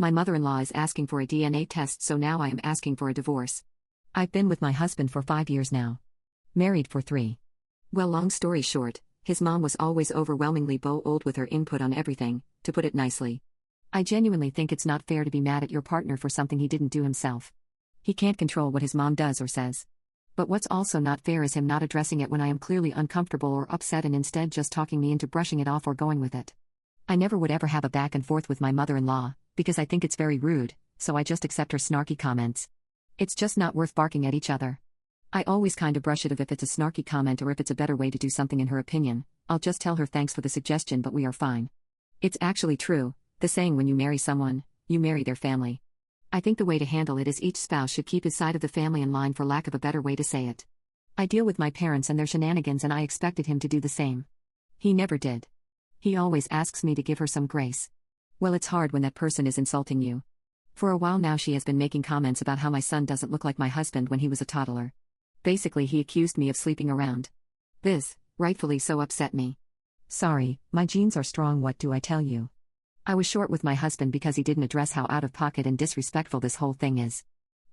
My mother-in-law is asking for a DNA test, so now I am asking for a divorce. I've been with my husband for 5 years now. Married for 3. Well, long story short, his mom was always overwhelmingly bold with her input on everything, to put it nicely. I genuinely think it's not fair to be mad at your partner for something he didn't do himself. He can't control what his mom does or says. But what's also not fair is him not addressing it when I am clearly uncomfortable or upset and instead just talking me into brushing it off or going with it. I never would ever have a back and forth with my mother-in-law, because I think it's very rude, so I just accept her snarky comments. It's just not worth barking at each other. I always kind of brush it if it's a snarky comment or if it's a better way to do something in her opinion. I'll just tell her thanks for the suggestion, but we are fine. It's actually true, the saying when you marry someone, you marry their family. I think the way to handle it is each spouse should keep his side of the family in line, for lack of a better way to say it. I deal with my parents and their shenanigans, and I expected him to do the same. He never did. He always asks me to give her some grace. Well, it's hard when that person is insulting you. For a while now she has been making comments about how my son doesn't look like my husband when he was a toddler. Basically, he accused me of sleeping around. This, rightfully so, upset me. Sorry, my genes are strong, what do I tell you? I was short with my husband because he didn't address how out of pocket and disrespectful this whole thing is.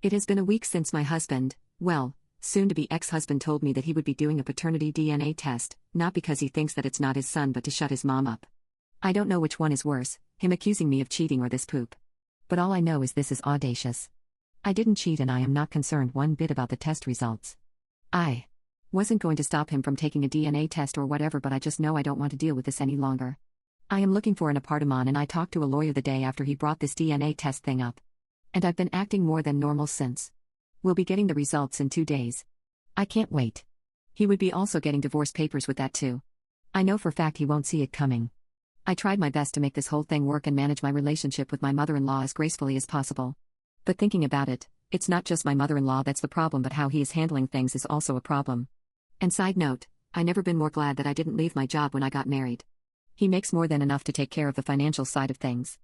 It has been a week since my husband, well, soon-to-be ex-husband, told me that he would be doing a paternity DNA test, not because he thinks that it's not his son but to shut his mom up. I don't know which one is worse, him accusing me of cheating or this poop. But all I know is this is audacious. I didn't cheat and I am not concerned one bit about the test results. I wasn't going to stop him from taking a DNA test or whatever, but I just know I don't want to deal with this any longer. I am looking for an apartment and I talked to a lawyer the day after he brought this DNA test thing up. And I've been acting more than normal since. We'll be getting the results in 2 days. I can't wait. He would be also getting divorce papers with that too. I know for a fact he won't see it coming. I tried my best to make this whole thing work and manage my relationship with my mother-in-law as gracefully as possible. But thinking about it, it's not just my mother-in-law that's the problem, but how he is handling things is also a problem. And side note, I never been more glad that I didn't leave my job when I got married. He makes more than enough to take care of the financial side of things.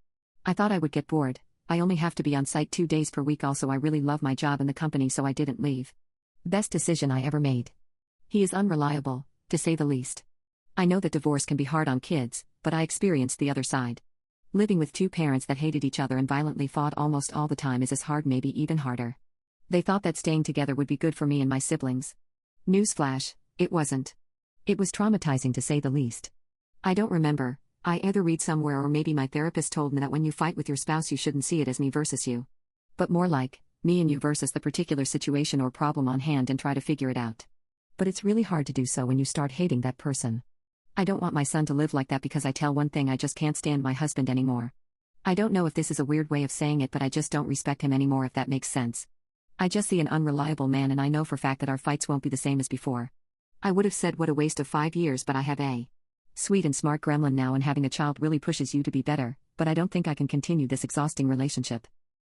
I thought I would get bored. I only have to be on site 2 days per week. Also, I really love my job and the company, so I didn't leave. Best decision I ever made. He is unreliable, to say the least. I know that divorce can be hard on kids, but I experienced the other side. Living with 2 parents that hated each other and violently fought almost all the time is as hard, maybe even harder. They thought that staying together would be good for me and my siblings. Newsflash, it wasn't. It was traumatizing to say the least. I don't remember, I either read somewhere or maybe my therapist told me that when you fight with your spouse you shouldn't see it as me versus you. But more like, me and you versus the particular situation or problem on hand and try to figure it out. But it's really hard to do so when you start hating that person. I don't want my son to live like that because I tell one thing, I just can't stand my husband anymore. I don't know if this is a weird way of saying it, but I just don't respect him anymore, if that makes sense. I just see an unreliable man, and I know for a fact that our fights won't be the same as before. I would have said what a waste of 5 years, but I have a sweet and smart gremlin now, and having a child really pushes you to be better, but I don't think I can continue this exhausting relationship.